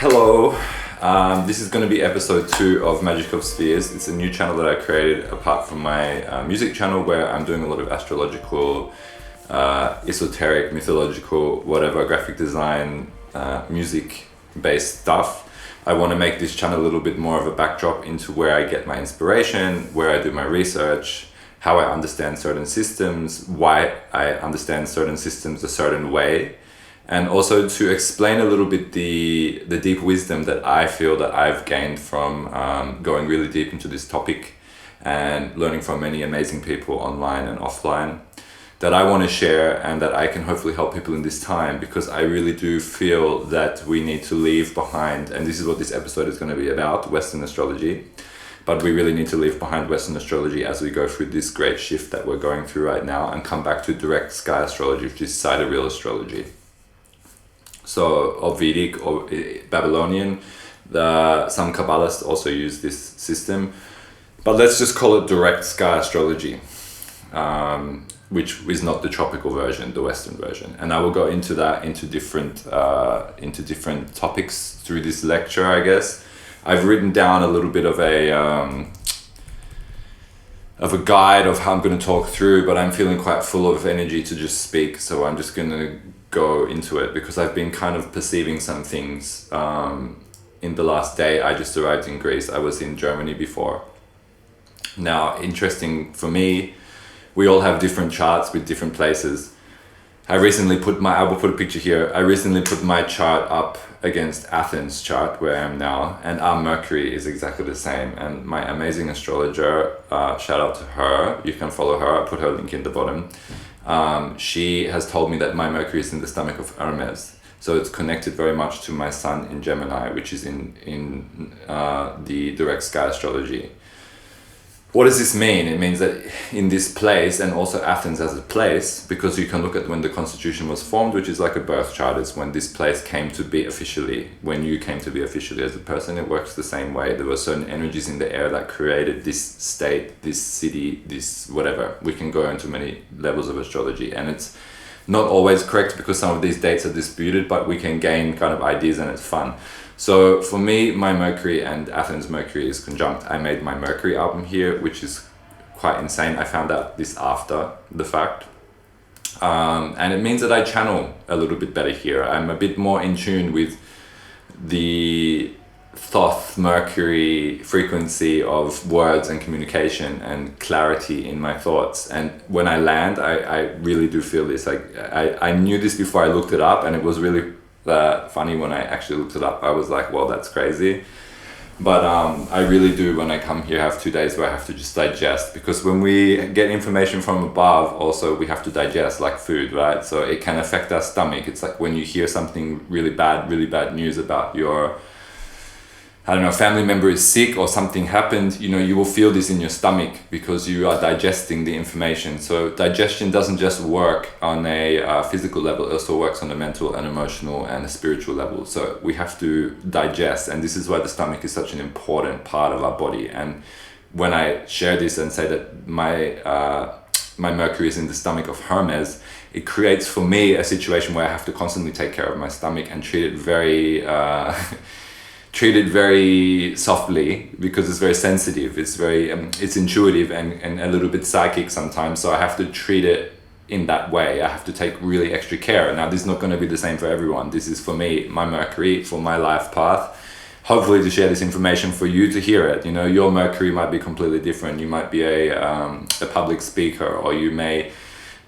Hello, this is going to be episode 2 of Magic of Spheres. It's a new channel that I created apart from my music channel, where I'm doing a lot of astrological, esoteric, mythological, whatever, graphic design, music based stuff. I want to make this channel a little bit more of a backdrop into where I get my inspiration, where I do my research, how I understand certain systems, why I understand certain systems a certain way, and also to explain a little bit the deep wisdom that I feel that I've gained from going really deep into this topic and learning from many amazing people online and offline, that I want to share and that I can hopefully help people in this time, because I really do feel that we need to leave behind, and this is what this episode is going to be about, Western astrology. But we really need to leave behind Western astrology as we go through this great shift that we're going through right now, and come back to direct sky astrology, which is sidereal astrology. So, or Vedic or Babylonian, some Kabbalists also use this system, but let's just call it direct sky astrology, which is not the tropical version, the Western version. And I will go into that into different topics through this lecture, I guess. I've written down a little bit of a guide of how I'm going to talk through, but I'm feeling quite full of energy to just speak, so I'm just going to go into it, because I've been kind of perceiving some things in the last day. I just arrived in Greece. I was in Germany before. Now, interesting for me, we all have different charts with different places. I will put a picture here. I recently put my chart up against Athens' chart, where I am now, and our Mercury is exactly the same. And my amazing astrologer, shout out to her, you can follow her, I'll put her link in the bottom. She has told me that my Mercury is in the stomach of Hermes. So it's connected very much to my Sun in Gemini, which is in the direct sky astrology. What does this mean? It means that in this place, and also Athens as a place, because you can look at when the constitution was formed, which is like a birth chart, it's when this place came to be officially, when you came to be officially as a person. It works the same way. There were certain energies in the air that created this state, this city, this whatever. We can go into many levels of astrology, and it's not always correct because some of these dates are disputed, but we can gain kind of ideas, and it's fun. So for me, my Mercury and Athens Mercury is conjunct. I made my Mercury album here, which is quite insane. I found out this after the fact. And it means that I channel a little bit better here. I'm a bit more in tune with the Thoth Mercury frequency of words and communication and clarity in my thoughts. And when I land, I really do feel this. I knew this before I looked it up, and it was really funny when I actually looked it up. I was like, well, that's crazy. But I really do, when I come here, have 2 days where I have to just digest, because when we get information from above, also we have to digest, like food, right? So it can affect our stomach. It's like when you hear something really bad news about your, I don't know, family member is sick or something happened, you will feel this in your stomach because you are digesting the information. So digestion doesn't just work on a physical level, it also works on a mental and emotional and a spiritual level. So we have to digest, and this is why the stomach is such an important part of our body. And when I share this and say that my Mercury is in the stomach of Hermes, it creates for me a situation where I have to constantly take care of my stomach and treat it very softly, because it's very sensitive, it's very it's intuitive and a little bit psychic sometimes. So I have to treat it in that way. I have to take really extra care. Now, this is not going to be the same for everyone. This is for me, my Mercury, for my life path, hopefully to share this information for you to hear it. Your Mercury might be completely different. You might be a public speaker, or you may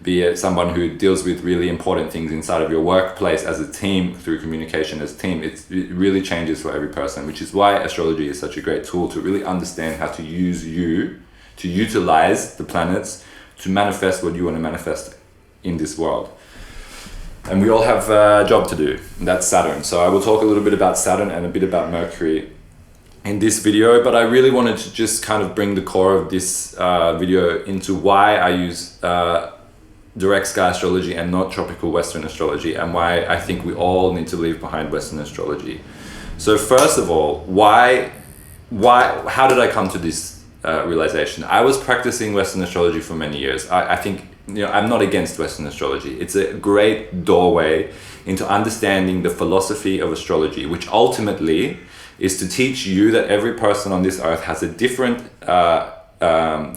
be someone who deals with really important things inside of your workplace as a team, through communication as a team. It really changes for every person, which is why astrology is such a great tool to really understand how to use you, to utilize the planets to manifest what you want to manifest in this world. And we all have a job to do, and that's Saturn. So I will talk a little bit about Saturn and a bit about Mercury in this video, but I really wanted to just kind of bring the core of this video into why I use direct sky astrology and not tropical Western astrology, and why I think we all need to leave behind Western astrology. So first of all, how did I come to this realization. I was practicing Western astrology for many years. I think, I'm not against Western astrology. It's a great doorway into understanding the philosophy of astrology, which ultimately is to teach you that every person on this earth has a different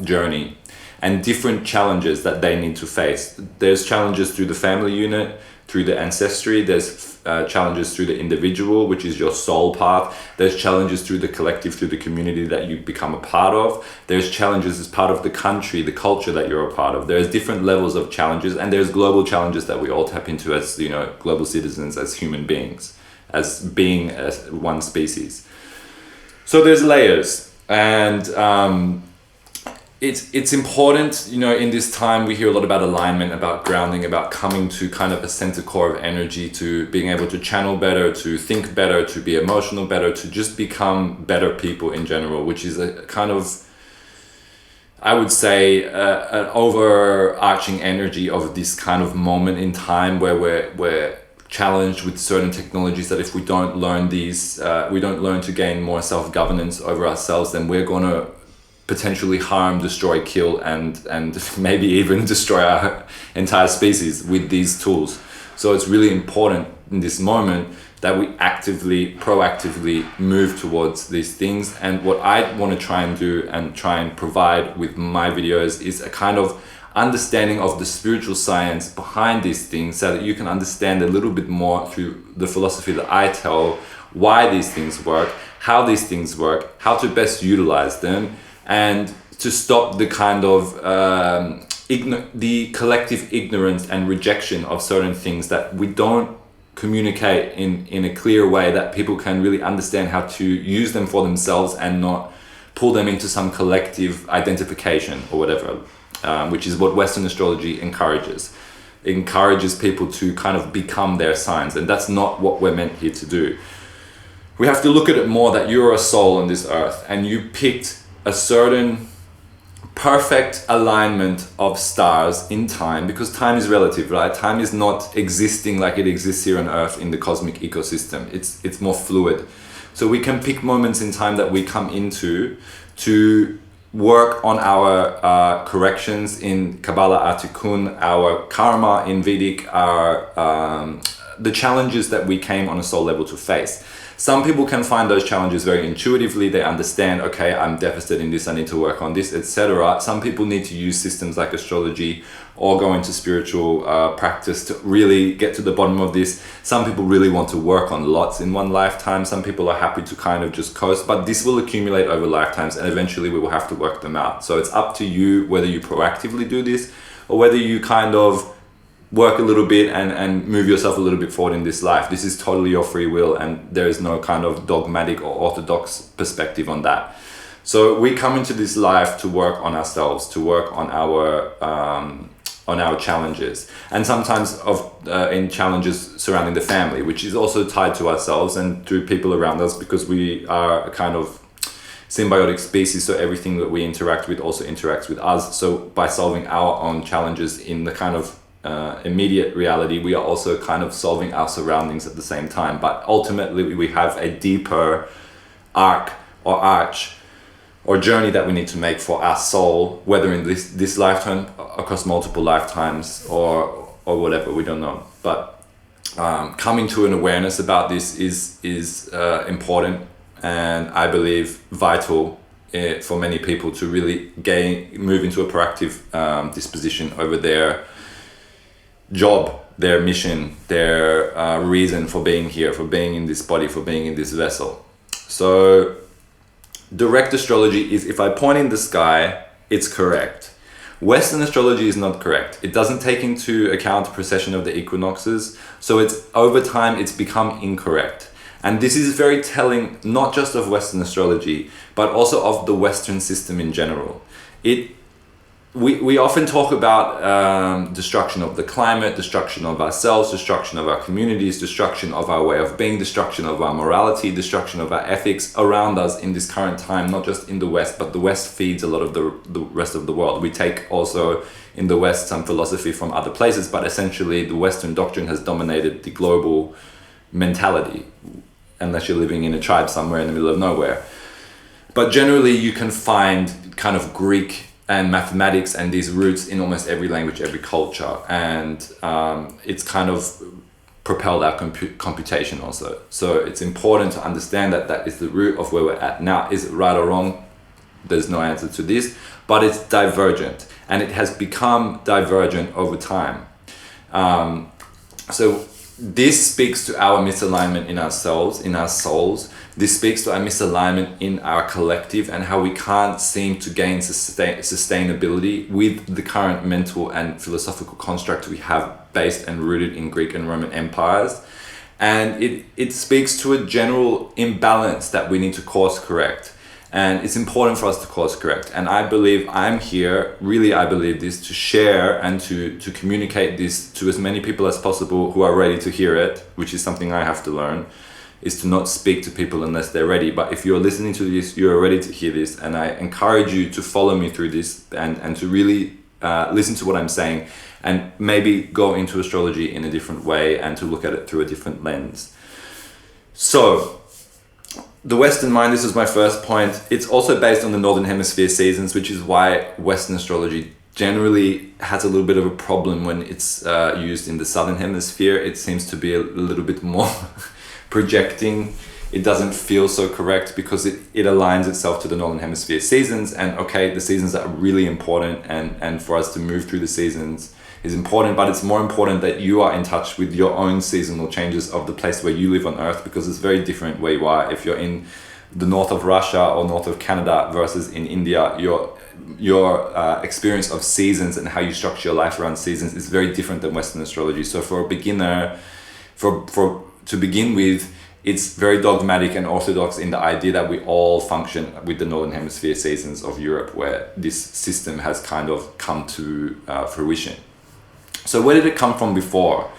journey and different challenges that they need to face. There's challenges through the family unit, through the ancestry. There's challenges through the individual, which is your soul path. There's challenges through the collective, through the community that you become a part of. There's challenges as part of the country, the culture that you're a part of. There's different levels of challenges, and there's global challenges that we all tap into as, global citizens, as human beings, as being as one species. So there's layers, and it's important, in this time we hear a lot about alignment, about grounding, about coming to kind of a center core of energy, to being able to channel better, to think better, to be emotional better, to just become better people in general, which is a kind of, I would say, an overarching energy of this kind of moment in time where we're challenged with certain technologies that if we don't learn these, we don't learn to gain more self-governance over ourselves, then we're going to potentially harm, destroy, kill, and maybe even destroy our entire species with these tools. So it's really important in this moment that we proactively move towards these things. And what I want to try and do and try and provide with my videos is a kind of understanding of the spiritual science behind these things, so that you can understand a little bit more through the philosophy that I tell, why these things work, how these things work, how to best utilize them, and to stop the kind of the collective ignorance and rejection of certain things that we don't communicate in a clear way that people can really understand how to use them for themselves and not pull them into some collective identification or whatever, which is what Western astrology encourages. It encourages people to kind of become their signs, and that's not what we're meant here to do. We have to look at it more that you're a soul on this earth, and you picked a certain perfect alignment of stars in time, because time is relative, right? Time is not existing like it exists here on Earth in the cosmic ecosystem. It's more fluid. So we can pick moments in time that we come into to work on our corrections in Kabbalah, our tikkun, our karma in Vedic, our the challenges that we came on a soul level to face. Some people can find those challenges very intuitively. They understand, okay, I'm deficit in this, I need to work on this, etc. Some people need to use systems like astrology or go into spiritual practice to really get to the bottom of this. Some people really want to work on lots in one lifetime. Some people are happy to kind of just coast, but this will accumulate over lifetimes, and eventually we will have to work them out. So it's up to you whether you proactively do this or whether you kind of work a little bit and move yourself a little bit forward in this life. This is totally your free will, and there is no kind of dogmatic or orthodox perspective on that. So we come into this life to work on ourselves, to work on our challenges, and sometimes in challenges surrounding the family, which is also tied to ourselves and to people around us, because we are a kind of symbiotic species, so everything that we interact with also interacts with us. So by solving our own challenges in the kind of immediate reality, we are also kind of solving our surroundings at the same time. But ultimately we have a deeper arc or arch or journey that we need to make for our soul, whether in this lifetime, across multiple lifetimes, or whatever, we don't know. But coming to an awareness about this is important, and I believe vital for many people to really move into a proactive disposition over their job, their mission, their reason for being here, for being in this body, for being in this vessel. So direct astrology is, if I point in the sky, it's correct. Western astrology is not correct. It doesn't take into account the precession of the equinoxes, so it's over time it's become incorrect. And this is very telling, not just of Western astrology, but also of the Western system in general. We often talk about destruction of the climate, destruction of ourselves, destruction of our communities, destruction of our way of being, destruction of our morality, destruction of our ethics around us in this current time, not just in the West, but the West feeds a lot of the rest of the world. We take also in the West some philosophy from other places, but essentially the Western doctrine has dominated the global mentality, unless you're living in a tribe somewhere in the middle of nowhere. But generally you can find kind of Greek and mathematics and these roots in almost every language, every culture, and it's kind of propelled our computation also. So it's important to understand that that is the root of where we're at now. Is it right or wrong? There's no answer to this, but it's divergent, and it has become divergent over time. So this speaks to our misalignment in ourselves, in our souls. This speaks to our misalignment in our collective and how we can't seem to gain sustainability with the current mental and philosophical construct we have based and rooted in Greek and Roman empires. And it speaks to a general imbalance that we need to course correct. And it's important for us to course correct. And I believe I'm here, really I believe this, to share and to communicate this to as many people as possible who are ready to hear it, which is something I have to learn, is to not speak to people unless they're ready. But if you're listening to this, you're ready to hear this. And I encourage you to follow me through this and to really listen to what I'm saying and maybe go into astrology in a different way and to look at it through a different lens. So, the Western mind, this is my first point. It's also based on the Northern Hemisphere seasons, which is why Western astrology generally has a little bit of a problem when it's used in the Southern Hemisphere. It seems to be a little bit more projecting. It doesn't feel so correct because it aligns itself to the Northern Hemisphere seasons. And okay, the seasons are really important, and for us to move through the seasons is important, but it's more important that you are in touch with your own seasonal changes of the place where you live on Earth, because it's very different where you are. If you're in the north of Russia or north of Canada versus in India, your experience of seasons and how you structure your life around seasons is very different than Western astrology. So for a beginner, to begin with, it's very dogmatic and orthodox in the idea that we all function with the Northern Hemisphere seasons of Europe, where this system has kind of come to fruition. So where did it come from before?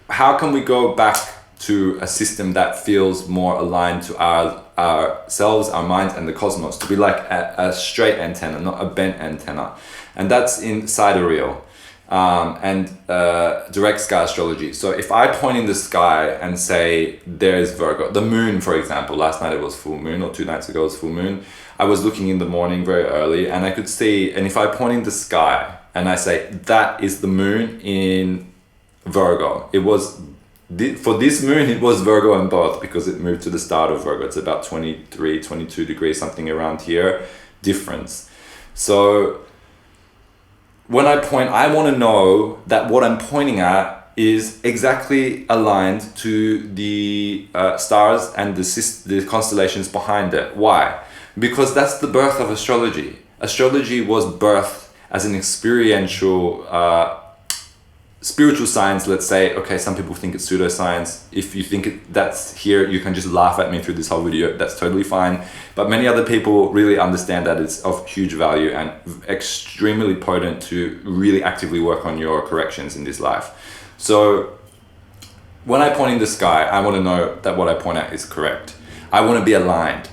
How can we go back to a system that feels more aligned to ourselves, our minds, and the cosmos, to be like a straight antenna, not a bent antenna? And that's in sidereal and direct sky astrology. So if I point in the sky and say there's Virgo, the moon, for example, last night it was full moon, or 2 nights ago it was full moon. I was looking in the morning very early, and I could see, and if I point in the sky and I say that is the moon in Virgo, it was for this moon it was Virgo in both, because it moved to the start of Virgo. It's about 23, 22 degrees, something around here difference. So when I point, I want to know that what I'm pointing at is exactly aligned to the stars and the constellations behind it. Why? Because that's the birth of astrology. Astrology was birthed as an experiential spiritual science, let's say. Okay, some people think it's pseudoscience. If you think that's here, you can just laugh at me through this whole video. That's totally fine. But many other people really understand that it's of huge value and extremely potent to really actively work on your corrections in this life. So when I point in the sky, I want to know that what I point at is correct. I want to be aligned.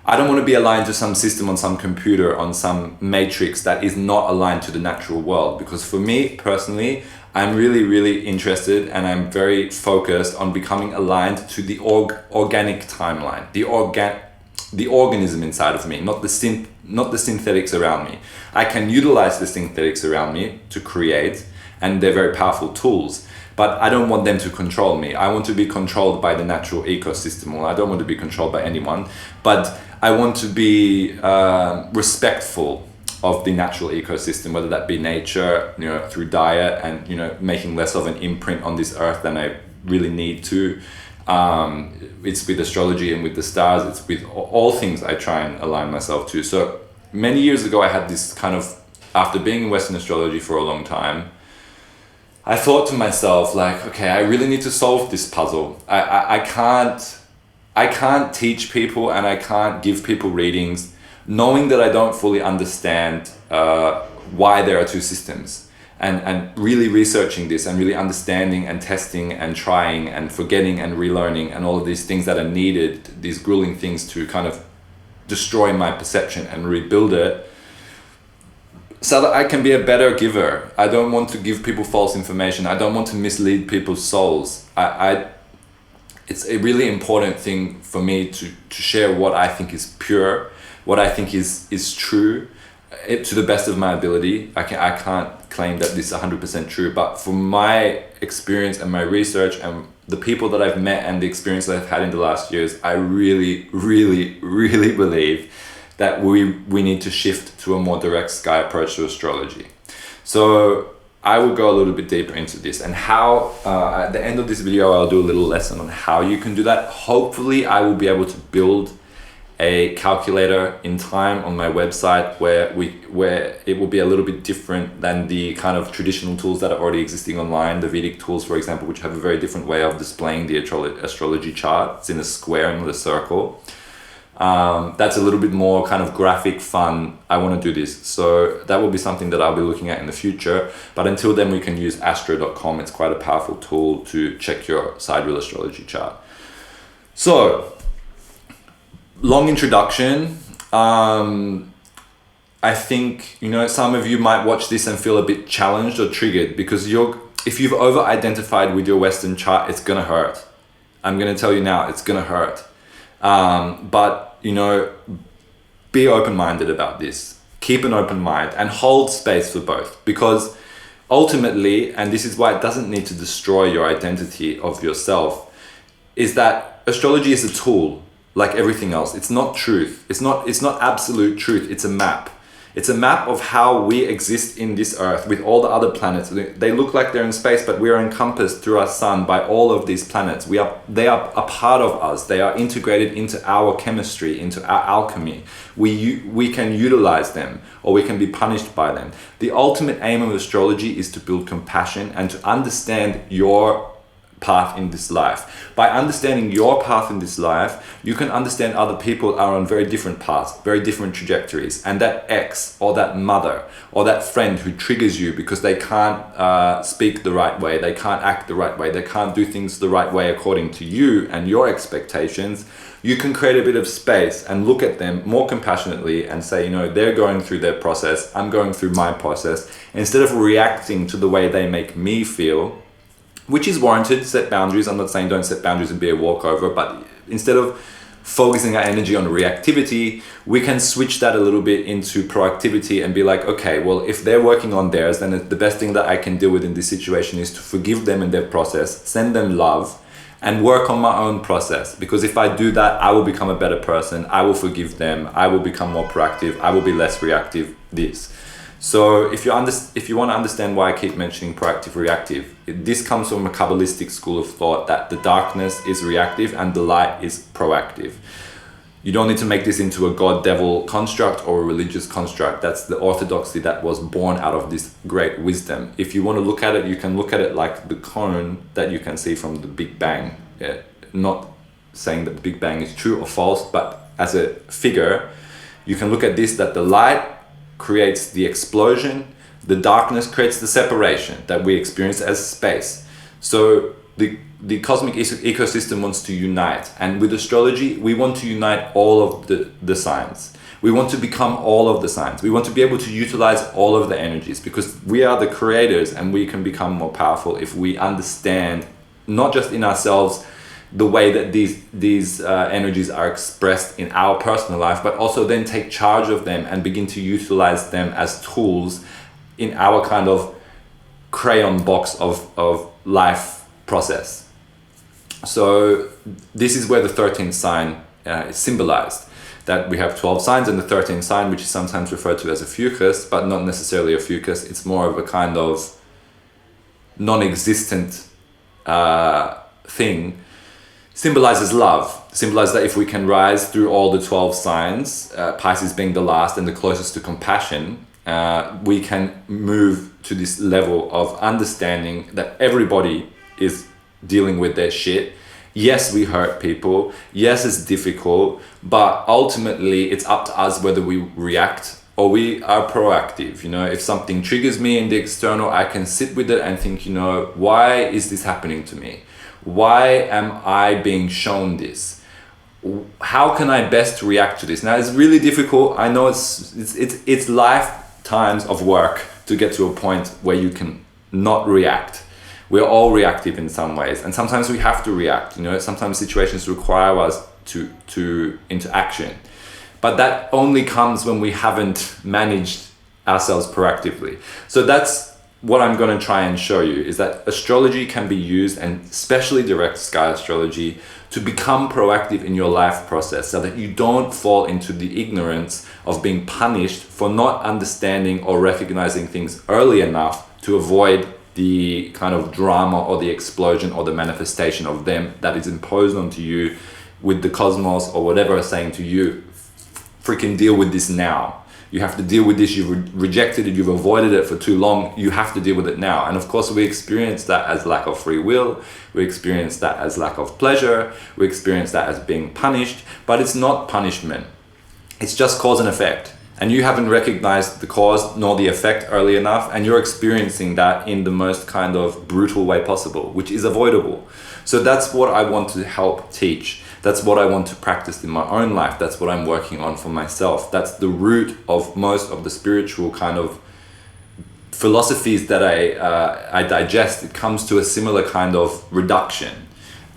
I don't want to be aligned to some system on some computer, on some matrix that is not aligned to the natural world. Because for me personally, I'm really, really interested, and I'm very focused on becoming aligned to the organic timeline, the organism inside of me, not the synthetics around me. I can utilize the synthetics around me to create, and they're very powerful tools. But I don't want them to control me. I want to be controlled by the natural ecosystem. Well, I don't want to be controlled by anyone, but I want to be respectful of the natural ecosystem, whether that be nature, through diet and, making less of an imprint on this earth than I really need to. It's with astrology and with the stars. It's with all things I try and align myself to. So many years ago, I had this kind of, after being in Western astrology for a long time, I thought to myself, like, okay, I really need to solve this puzzle. I can't teach people, and I can't give people readings knowing that I don't fully understand why there are two systems, and really researching this and really understanding and testing and trying and forgetting and relearning and all of these things that are needed, these grueling things to kind of destroy my perception and rebuild it, so that I can be a better giver. I don't want to give people false information. I don't want to mislead people's souls. It's a really important thing for me to share what I think is pure, what I think is true, to the best of my ability. I can't claim that this is 100% true, but from my experience and my research and the people that I've met and the experience that I've had in the last years, I really, really, really believe that we need to shift to a more direct sky approach to astrology. So I will go a little bit deeper into this, and how at the end of this video I'll do a little lesson on how you can do that. Hopefully I will be able to build a calculator in time on my website where it will be a little bit different than the kind of traditional tools that are already existing online, the Vedic tools, for example, which have a very different way of displaying the astrology chart. It's in a square and with a circle. That's a little bit more kind of graphic fun. I want to do this, so that will be something that I'll be looking at in the future. But until then, we can use astro.com. It's quite a powerful tool to check your sidereal astrology chart. So, long introduction. I think, some of you might watch this and feel a bit challenged or triggered, because if you've over-identified with your Western chart, it's gonna hurt. I'm gonna tell you now, it's gonna hurt. But be open-minded about this. Keep an open mind and hold space for both, because ultimately, and this is why it doesn't need to destroy your identity of yourself, is that astrology is a tool like everything else. It's not truth. It's not absolute truth. It's a map. It's a map of how we exist in this earth with all the other planets. They look like they're in space, but we are encompassed through our sun by all of these planets. They are a part of us. They are integrated into our chemistry, into our alchemy. We can utilize them, or we can be punished by them. The ultimate aim of astrology is to build compassion and to understand your path in this life. By understanding your path in this life, you can understand other people are on very different paths, very different trajectories, and that ex or that mother or that friend who triggers you because they can't speak the right way, they can't act the right way, they can't do things the right way according to you and your expectations, you can create a bit of space and look at them more compassionately and say, they're going through their process, I'm going through my process. Instead of reacting to the way they make me feel, which is warranted, set boundaries. I'm not saying don't set boundaries and be a walkover, but instead of focusing our energy on reactivity, we can switch that a little bit into proactivity and be like, okay, well, if they're working on theirs, then the best thing that I can deal with in this situation is to forgive them in their process, send them love, and work on my own process. Because if I do that, I will become a better person, I will forgive them, I will become more proactive, I will be less reactive, this. So if you want to understand why I keep mentioning proactive, reactive, this comes from a Kabbalistic school of thought that the darkness is reactive and the light is proactive. You don't need to make this into a God-devil construct or a religious construct. That's the orthodoxy that was born out of this great wisdom. If you want to look at it, you can look at it like the cone that you can see from the Big Bang. Not saying that the Big Bang is true or false, but as a figure, you can look at this, that the light creates the explosion, the darkness creates the separation that we experience as space. So the cosmic ecosystem wants to unite, and with astrology we want to unite all of the signs. We want to become all of the signs. We want to be able to utilize all of the energies, because we are the creators and we can become more powerful if we understand not just in ourselves the way that these energies are expressed in our personal life, but also then take charge of them and begin to utilize them as tools in our kind of crayon box of life process. So this is where the 13th sign is symbolized, that we have 12 signs, and the 13th sign, which is sometimes referred to as a fucus, but not necessarily a fucus, it's more of a kind of non-existent thing, symbolizes love. Symbolizes that if we can rise through all the 12 signs, Pisces being the last and the closest to compassion, we can move to this level of understanding that everybody is dealing with their shit. Yes, we hurt people. Yes, it's difficult, but ultimately it's up to us whether we react or we are proactive. If something triggers me in the external, I can sit with it and think, why is this happening to me? Why am I being shown this? How can I best react to this? Now, it's really difficult. I know it's lifetimes of work to get to a point where you can not react. We're all reactive in some ways, and sometimes we have to react. Sometimes situations require us to into action. but that only comes when we haven't managed ourselves proactively. So that's what I'm going to try and show you, is that astrology can be used, and especially direct sky astrology, to become proactive in your life process, so that you don't fall into the ignorance of being punished for not understanding or recognizing things early enough to avoid the kind of drama or the explosion or the manifestation of them that is imposed onto you with the cosmos or whatever is saying to you, freaking deal with this now. You have to deal with this. You've rejected it. You've avoided it for too long. You have to deal with it now. And of course, we experience that as lack of free will. We experience that as lack of pleasure. We experience that as being punished. But it's not punishment. It's just cause and effect. And you haven't recognized the cause nor the effect early enough. And you're experiencing that in the most kind of brutal way possible, which is avoidable. So that's what I want to help teach. That's what I want to practice in my own life. That's what I'm working on for myself. That's the root of most of the spiritual kind of philosophies that I digest. It comes to a similar kind of reduction.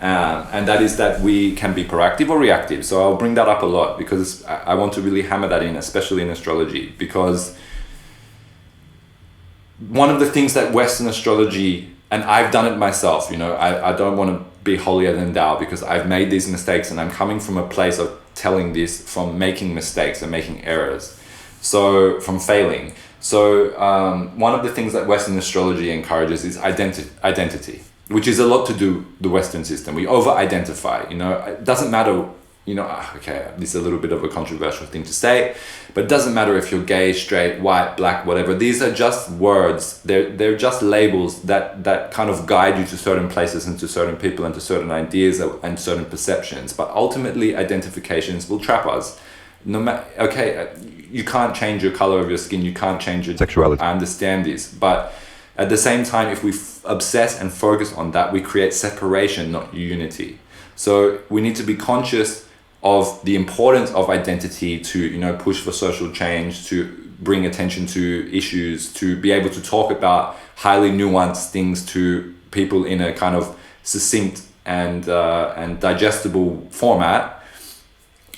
And that is that we can be proactive or reactive. So I'll bring that up a lot because I want to really hammer that in, especially in astrology. Because one of the things that Western astrology, and I've done it myself, I don't want to be holier than thou because I've made these mistakes, and I'm coming from a place of telling this from making mistakes and making errors, so from failing. So one of the things that Western astrology encourages is identity, which is a lot to do the Western system. We over-identify, it doesn't matter, okay, this is a little bit of a controversial thing to say, but it doesn't matter if you're gay, straight, white, black, whatever. These are just words. They're just labels that kind of guide you to certain places and to certain people and to certain ideas and certain perceptions. But ultimately, identifications will trap us. You can't change your color of your skin. You can't change your sexuality. I understand this, but at the same time, if we obsess and focus on that, we create separation, not unity. So we need to be conscious of the importance of identity to, push for social change, to bring attention to issues, to be able to talk about highly nuanced things to people in a kind of succinct and digestible format.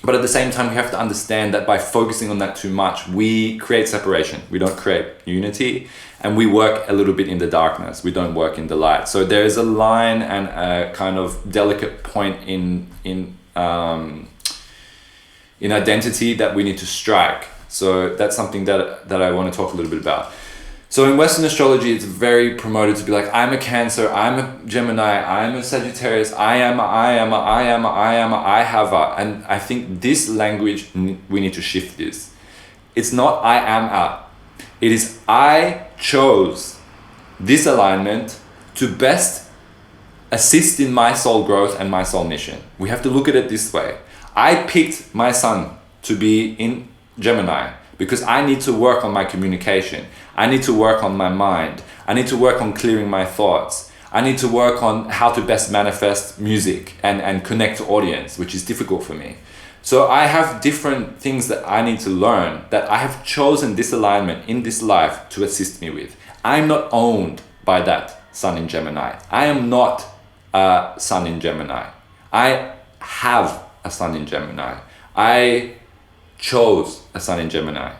But at the same time, we have to understand that by focusing on that too much, we create separation. We don't create unity, and we work a little bit in the darkness. We don't work in the light. So there is a line and a kind of delicate point in identity that we need to strike. So that's something that I want to talk a little bit about. So in Western astrology, it's very promoted to be like, I'm a Cancer, I'm a Gemini, I'm a Sagittarius, I have a. And I think this language, we need to shift this. It's not I am a. It is I chose this alignment to best assist in my soul growth and my soul mission. We have to look at it this way. I picked my sun to be in Gemini because I need to work on my communication. I need to work on my mind. I need to work on clearing my thoughts. I need to work on how to best manifest music and connect to audience, which is difficult for me. So I have different things that I need to learn that I have chosen this alignment in this life to assist me with. I'm not owned by that sun in Gemini. I am not a sun in Gemini. I have a sun in Gemini. I chose a sun in Gemini.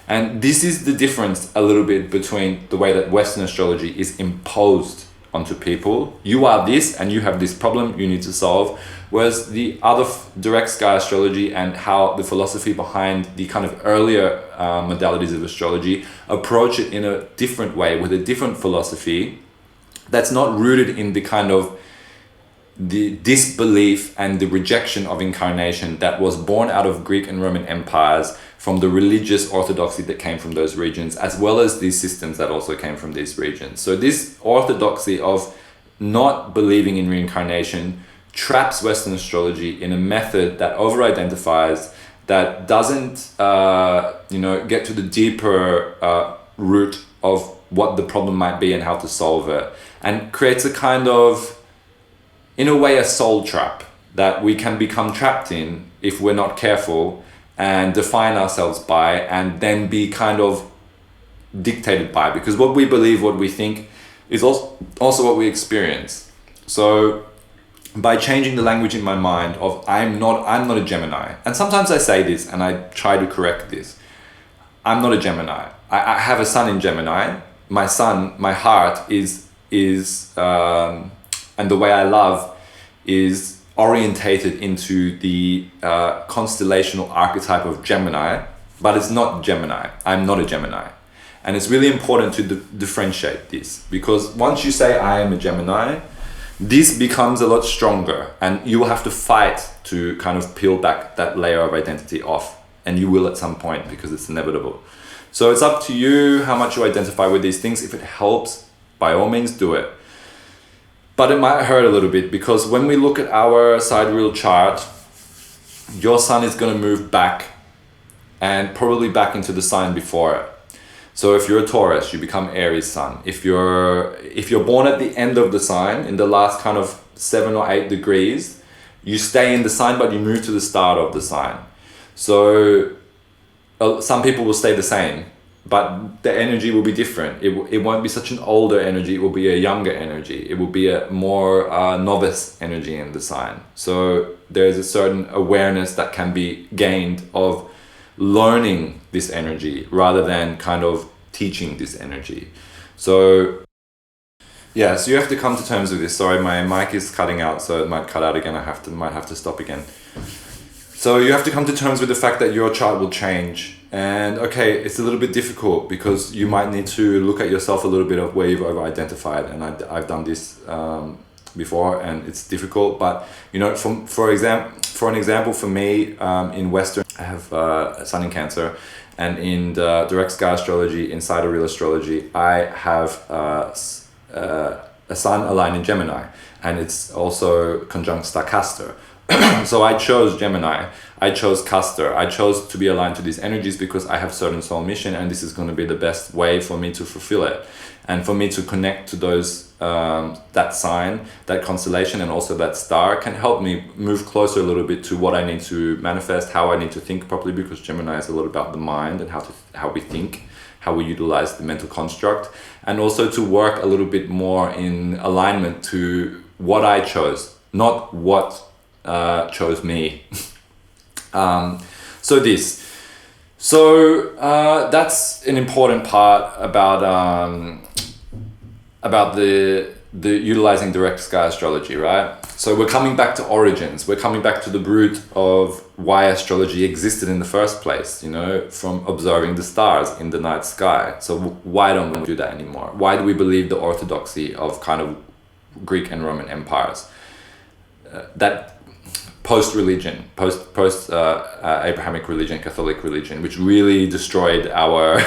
And this is the difference a little bit between the way that Western astrology is imposed onto people. You are this and you have this problem you need to solve. Whereas the other direct sky astrology and how the philosophy behind the kind of earlier modalities of astrology approach it in a different way with a different philosophy that's not rooted in the kind of the disbelief and the rejection of incarnation that was born out of Greek and Roman empires from the religious orthodoxy that came from those regions, as well as these systems that also came from these regions. So this orthodoxy of not believing in reincarnation traps Western astrology in a method that over-identifies, that doesn't get to the deeper root of what the problem might be and how to solve it, and creates a kind of, in a way, a soul trap that we can become trapped in if we're not careful and define ourselves by, and then be kind of dictated by, because what we believe, what we think is also what we experience. So by changing the language in my mind of I'm not a Gemini. And sometimes I say this and I try to correct this. I'm not a Gemini. I have a sun in Gemini. My sun, my heart is and the way I love is orientated into the constellational archetype of Gemini, but it's not Gemini. I'm not a Gemini. And it's really important to differentiate this, because once you say I am a Gemini, this becomes a lot stronger and you will have to fight to kind of peel back that layer of identity off, and you will at some point because it's inevitable. So it's up to you how much you identify with these things. If it helps, by all means do it. But it might hurt a little bit, because when we look at our sidereal chart, your sun is going to move back and probably back into the sign before it. So if you're a Taurus, you become Aries sun. If you're born at the end of the sign, in the last kind of 7 or 8 degrees, you stay in the sign, but you move to the start of the sign. So some people will stay the same, but the energy will be different. It won't be such an older energy, it will be a younger energy. It will be a more novice energy in the sign. So there's a certain awareness that can be gained of learning this energy rather than kind of teaching this energy. So yeah, so you have to come to terms with this. Sorry, my mic is cutting out, so it might cut out again. Might have to stop again. So you have to come to terms with the fact that your chart will change. And okay, it's a little bit difficult because you might need to look at yourself a little bit of where you've over-identified. And I've done this before, and it's difficult. But you know, for an example, for me, in Western, I have a sun in Cancer, and in the direct sky astrology, in sidereal astrology, I have a sun aligned in Gemini, and it's also conjunct star Castor. So I chose Gemini, I chose Castor, I chose to be aligned to these energies because I have certain soul mission, and this is going to be the best way for me to fulfill it, and for me to connect to those that sign, that constellation, and also that star can help me move closer a little bit to what I need to manifest, how I need to think properly, because Gemini is a lot about the mind and how we think, how we utilize the mental construct, and also to work a little bit more in alignment to what I chose, not what chose me. So that's an important part about the utilizing direct sky astrology, right? So we're coming back to origins. We're coming back to the root of why astrology existed in the first place, you know, from observing the stars in the night sky. So why don't we do that anymore? Why do we believe the orthodoxy of kind of Greek and Roman empires? That post-religion, Abrahamic religion, Catholic religion, which really destroyed our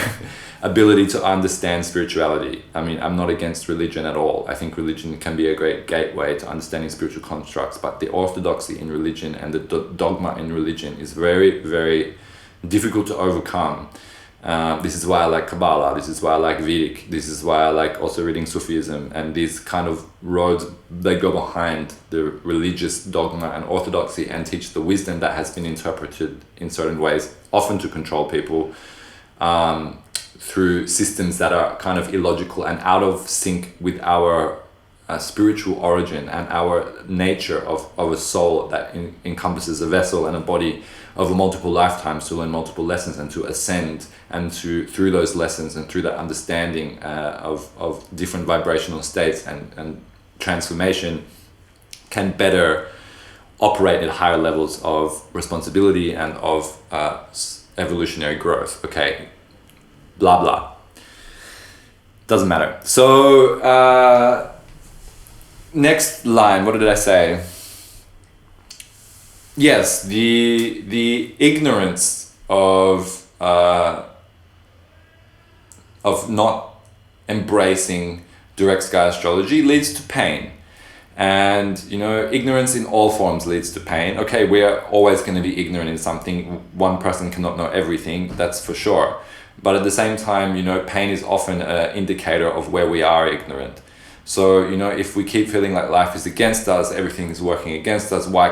ability to understand spirituality. I mean, I'm not against religion at all. I think religion can be a great gateway to understanding spiritual constructs, but the orthodoxy in religion and the dogma in religion is very, very difficult to overcome. This is why I like Kabbalah, this is why I like Vedic, this is why I like also reading Sufism, and these kind of roads, they go behind the religious dogma and orthodoxy and teach the wisdom that has been interpreted in certain ways, often to control people, through systems that are kind of illogical and out of sync with our spiritual origin and our nature of a soul that encompasses a vessel and a body over multiple lifetimes to learn multiple lessons and to ascend, and to through those lessons and through that understanding of different vibrational states and transformation can better operate at higher levels of responsibility and of evolutionary growth. Okay, blah blah, doesn't matter. So next line, what did I say? Yes, the ignorance of not embracing direct sky astrology leads to pain. And you know, ignorance in all forms leads to pain. Okay, we're always going to be ignorant in something. One person cannot know everything, that's for sure. But at the same time, you know, pain is often an indicator of where we are ignorant. So, you know, if we keep feeling like life is against us, everything is working against us, why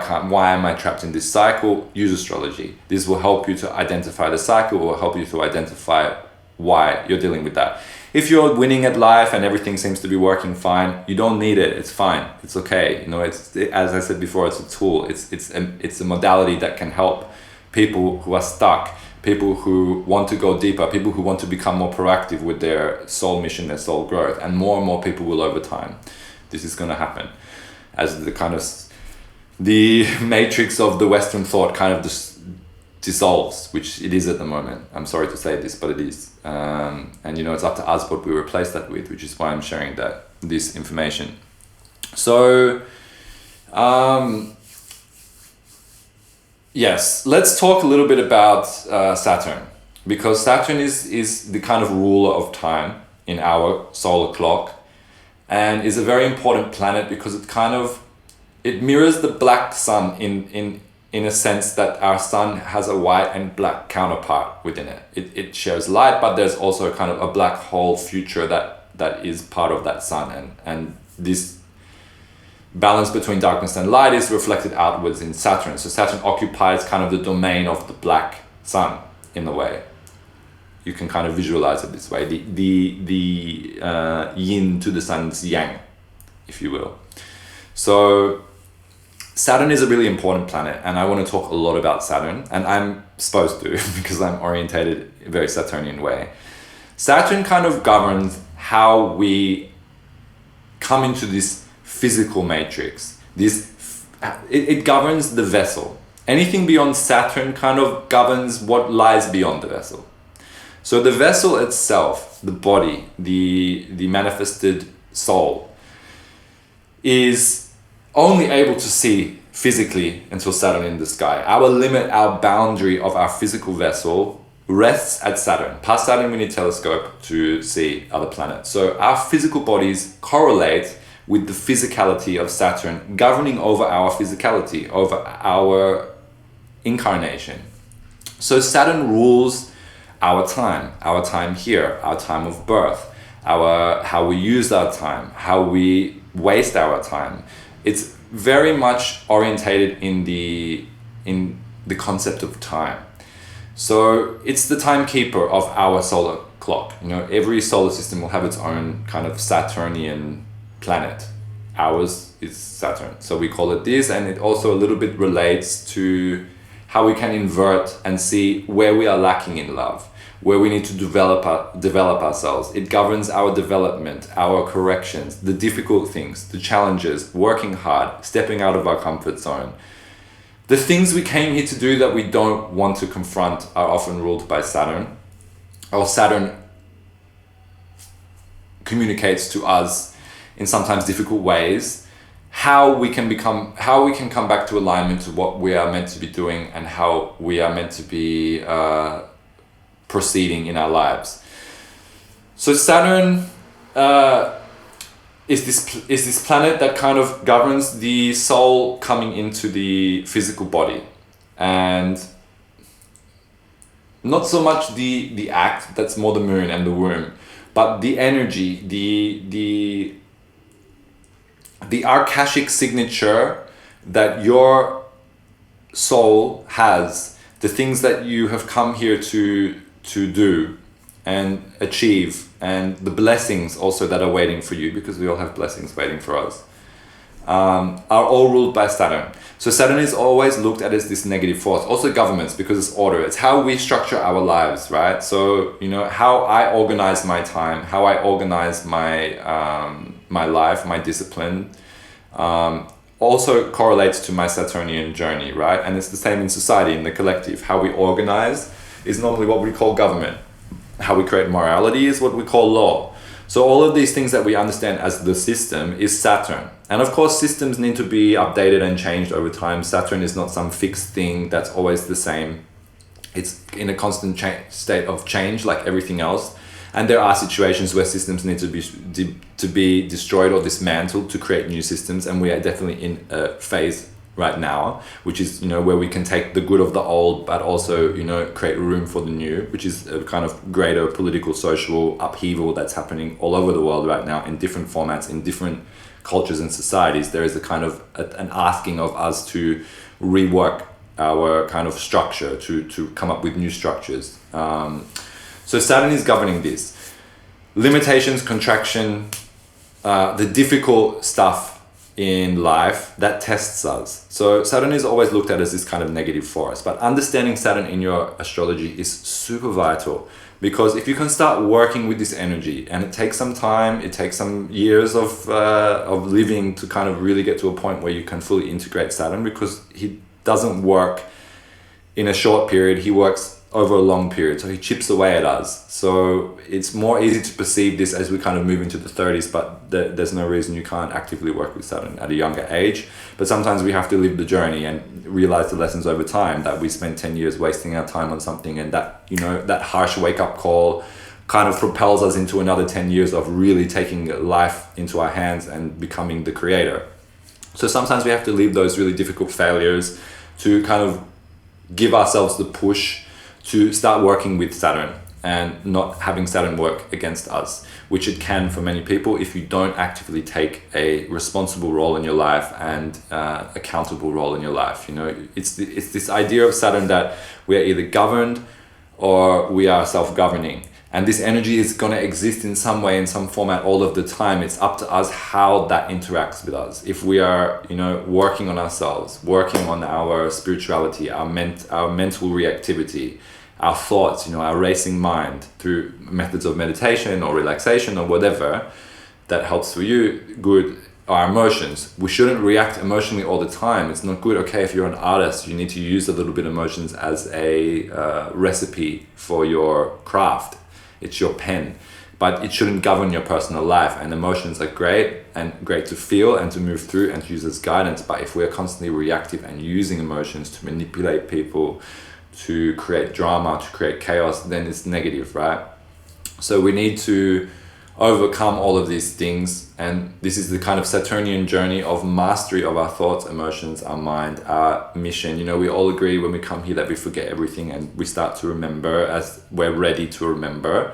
am I trapped in this cycle? Use astrology. This will help you to identify the cycle, or will help you to identify why you're dealing with that. If you're winning at life and everything seems to be working fine, you don't need it. It's fine. It's okay. You know, it's, as I said before, it's a tool. It's a modality that can help people who are stuck, people who want to go deeper, people who want to become more proactive with their soul mission, their soul growth, and more people will over time. This is going to happen as the kind of the matrix of the Western thought kind of just dissolves, which it is at the moment. I'm sorry to say this, but it is. And you know, it's up to us what we replace that with, which is why I'm sharing this information. So, yes, let's talk a little bit about Saturn, because Saturn is the kind of ruler of time in our solar clock, and is a very important planet because it mirrors the black sun in a sense that our sun has a white and black counterpart within it. It shares light, but there's also kind of a black hole future that is part of that sun, and this balance between darkness and light is reflected outwards in Saturn. So Saturn occupies kind of the domain of the black sun in a way. You can kind of visualize it this way. The yin to the sun's yang, if you will. So Saturn is a really important planet, and I want to talk a lot about Saturn, and I'm supposed to because I'm orientated in a very Saturnian way. Saturn kind of governs how we come into this physical matrix. It governs the vessel. Anything beyond Saturn kind of governs what lies beyond the vessel. So the vessel itself, the body, the manifested soul, is only able to see physically until Saturn in the sky. Our limit, our boundary of our physical vessel rests at Saturn. Past Saturn, we need a telescope to see other planets. So our physical bodies correlate with the physicality of Saturn, governing over our physicality, over our incarnation. So Saturn rules our time here, our time of birth, how we use our time, how we waste our time. It's very much orientated in the concept of time. So it's the timekeeper of our solar clock. You know, every solar system will have its own kind of Saturnian planet. Ours is Saturn, so we call it this, and it also a little bit relates to how we can invert and see where we are lacking in love, where we need to develop ourselves. It governs our development, our corrections, the difficult things, the challenges, working hard, stepping out of our comfort zone. The things we came here to do that we don't want to confront are often ruled by Saturn, or Saturn communicates to us in sometimes difficult ways how we can come back to alignment to what we are meant to be doing and how we are meant to be proceeding in our lives. So Saturn is this planet that kind of governs the soul coming into the physical body, and not so much the act, that's more the moon and the womb, but the energy, the Akashic signature that your soul has, the things that you have come here to do and achieve, and the blessings also that are waiting for you, because we all have blessings waiting for us, are all ruled by Saturn. So Saturn is always looked at as this negative force. Also governments, because it's order. It's how we structure our lives, right? So, you know, how I organize my time, how I organize my life, my discipline, also correlates to my Saturnian journey, right? And it's the same in society, in the collective. How we organize is normally what we call government. How we create morality is what we call law. So all of these things that we understand as the system is Saturn. And of course, systems need to be updated and changed over time. Saturn is not some fixed thing that's always the same. It's in a constant state of change, like everything else. And there are situations where systems need to be destroyed or dismantled to create new systems. And we are definitely in a phase right now, which is, you know, where we can take the good of the old, but also, you know, create room for the new, which is a kind of greater political, social upheaval that's happening all over the world right now in different formats, in different cultures and societies. There is a kind of an asking of us to rework our kind of structure, to come up with new structures. So Saturn is governing this. limitations, contraction, the difficult stuff in life that tests us. So Saturn is always looked at as this kind of negative force, but understanding Saturn in your astrology is super vital, because if you can start working with this energy, and it takes some time, it takes some years of living to kind of really get to a point where you can fully integrate Saturn, because he doesn't work in a short period, he works over a long period, so he chips away at us. So it's more easy to perceive this as we kind of move into the 30s, but there's no reason you can't actively work with Saturn at a younger age. But sometimes we have to live the journey and realize the lessons over time, that we spent 10 years wasting our time on something, and that, you know, that harsh wake-up call kind of propels us into another 10 years of really taking life into our hands and becoming the creator. So sometimes we have to live those really difficult failures to kind of give ourselves the push to start working with Saturn and not having Saturn work against us, which it can for many people if you don't actively take a responsible role in your life and accountable role in your life. You know, it's this idea of Saturn that we are either governed or we are self-governing, and this energy is going to exist in some way, in some format, all of the time. It's up to us how that interacts with us. If we are, you know, working on ourselves, working on our spirituality, our mental reactivity, our thoughts, you know, our racing mind through methods of meditation or relaxation or whatever that helps for you, good. Our emotions, we shouldn't react emotionally all the time. It's not good. Okay, if you're an artist, you need to use a little bit of emotions as a recipe for your craft. It's your pen, but it shouldn't govern your personal life. And emotions are great to feel and to move through and to use as guidance. But if we're constantly reactive and using emotions to manipulate people, to create drama, to create chaos, then it's negative, right? So we need to overcome all of these things, and this is the kind of Saturnian journey of mastery of our thoughts, emotions, our mind, our mission. You know, we all agree when we come here that we forget everything and we start to remember as we're ready to remember.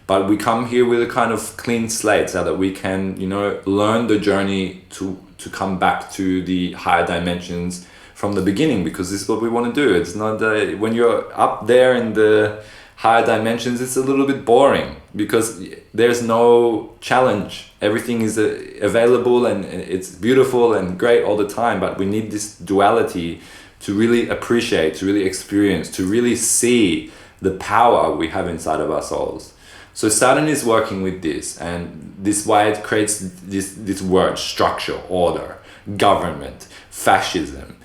But we come here with a kind of clean slate so that we can, you know, learn the journey to come back to the higher dimensions from the beginning, because this is what we want to do. It's not when you're up there in the higher dimensions, it's a little bit boring because there's no challenge. Everything is available and it's beautiful and great all the time, but we need this duality to really appreciate, to really experience, to really see the power we have inside of our souls. So Saturn is working with this, and this why it creates this word structure, order, government, fascism,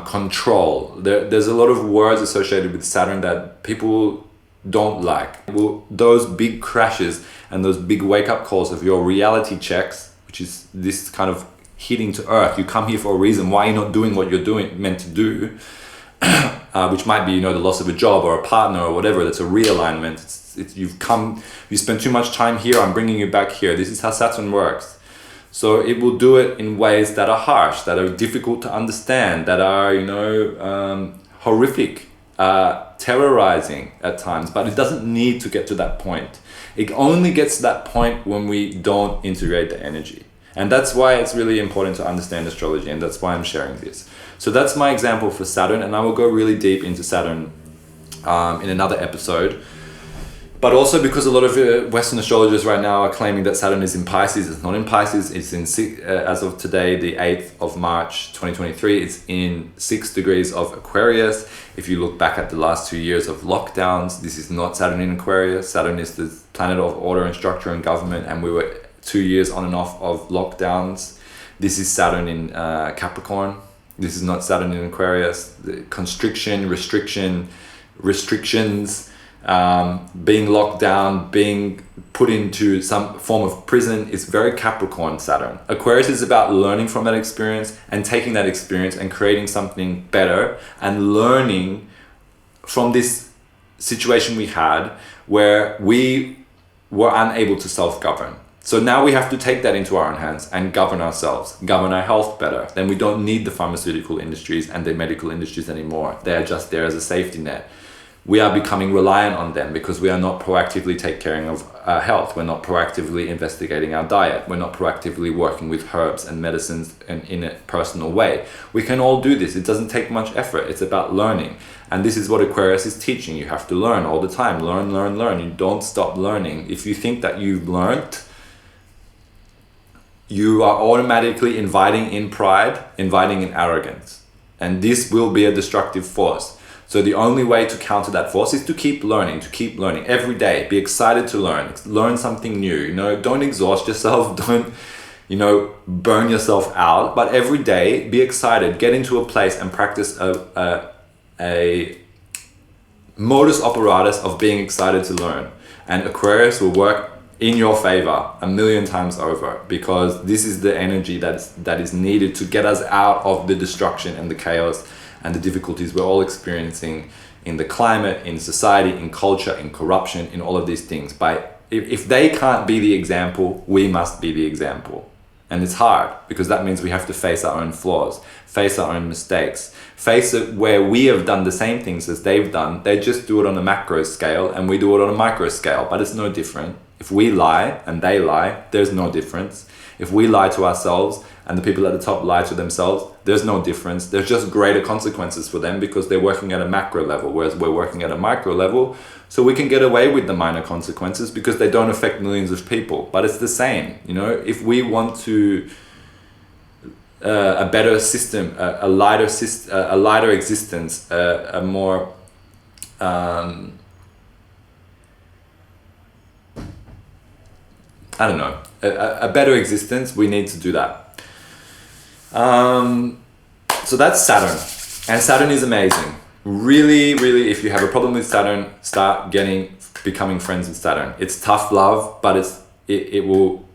control. There's a lot of words associated with Saturn that people don't like. Well, those big crashes and those big wake-up calls of your reality checks, which is this kind of hitting to earth. You come here for a reason. Why you're not doing what you're meant to do, which might be, you know, the loss of a job or a partner or whatever. That's a realignment. You spend too much time here. I'm bringing you back here. This is how Saturn works. So it will do it in ways that are harsh, that are difficult to understand, that are, you know, horrific, terrorizing at times, but it doesn't need to get to that point. It only gets to that point when we don't integrate the energy. And that's why it's really important to understand astrology, and that's why I'm sharing this. So that's my example for Saturn, and I will go really deep into Saturn in another episode. But also because a lot of Western astrologers right now are claiming that Saturn is in Pisces. It's not in Pisces. It's in as of today, the 8th of March 2023, it's in 6 degrees of Aquarius. If you look back at the last 2 years of lockdowns, this is not Saturn in Aquarius. Saturn is the planet of order and structure and government, and we were 2 years on and off of lockdowns. This is Saturn in Capricorn. This is not Saturn in Aquarius. The constriction, restrictions, being locked down, being put into some form of prison is very Capricorn Saturn. Aquarius is about learning from that experience and taking that experience and creating something better and learning from this situation we had where we were unable to self-govern. So now we have to take that into our own hands and govern ourselves, govern our health better. Then we don't need the pharmaceutical industries and the medical industries anymore. They are just there as a safety net. We are becoming reliant on them because we are not proactively taking care of our health. We're not proactively investigating our diet. We're not proactively working with herbs and medicines in a personal way. We can all do this. It doesn't take much effort. It's about learning. And this is what Aquarius is teaching. You have to learn all the time. Learn, learn, learn. You don't stop learning. If you think that you've learned, you are automatically inviting in pride, inviting in arrogance. And this will be a destructive force. So the only way to counter that force is to keep learning every day. Be excited to learn something new. You know, don't exhaust yourself. Don't, you know, burn yourself out. But every day, be excited. Get into a place and practice a modus operatus of being excited to learn. And Aquarius will work in your favor 1,000,000 times over, because this is the energy that is needed to get us out of the destruction and the chaos and the difficulties we're all experiencing in the climate, in society, in culture, in corruption, in all of these things. If they can't be the example, we must be the example. And it's hard, because that means we have to face our own flaws, face our own mistakes, face it where we have done the same things as they've done. They just do it on a macro scale and we do it on a micro scale, but it's no different. If we lie and they lie, there's no difference. If we lie to ourselves and the people at the top lie to themselves, there's no difference. There's just greater consequences for them because they're working at a macro level, whereas we're working at a micro level. So we can get away with the minor consequences because they don't affect millions of people. But it's the same, you know, if we want to a better system, a lighter existence, a more I don't know, a better existence, we need to do that. So that's Saturn. And Saturn is amazing. Really, really, if you have a problem with Saturn, start becoming friends with Saturn. It's tough love, but it will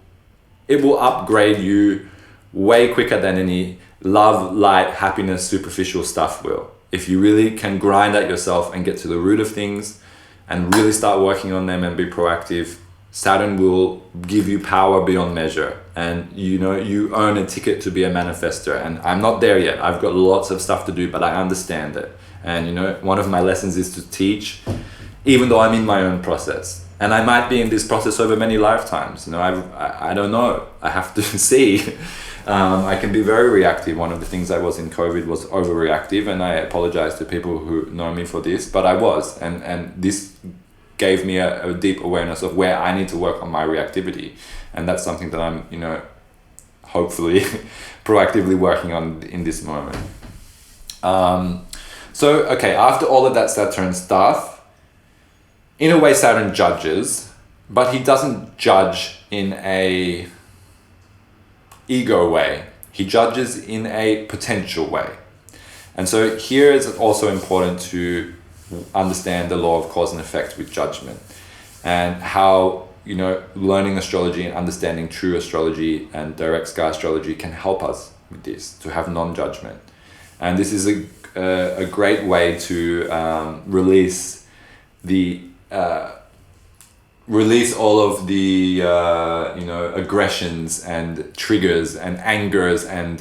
upgrade you way quicker than any love, light, happiness, superficial stuff will. If you really can grind at yourself and get to the root of things and really start working on them and be proactive, Saturn will give you power beyond measure, and you know, you earn a ticket to be a manifester. And I'm not there yet. I've got lots of stuff to do, but I understand it. And you know, one of my lessons is to teach, even though I'm in my own process. And I might be in this process over many lifetimes. You know, I don't know. I have to see. I can be very reactive. One of the things I was in COVID was overreactive, and I apologize to people who know me for this, but I was, and this gave me a deep awareness of where I need to work on my reactivity. And that's something that I'm, you know, hopefully proactively working on in this moment. So, okay, after all of that Saturn stuff, in a way Saturn judges, but he doesn't judge in a ego way. He judges in a potential way. And so here it's also important to understand the law of cause and effect with judgment, and how, you know, learning astrology and understanding true astrology and direct sky astrology can help us with this, to have non-judgment. And this is a great way to release all of the you know, aggressions and triggers and angers and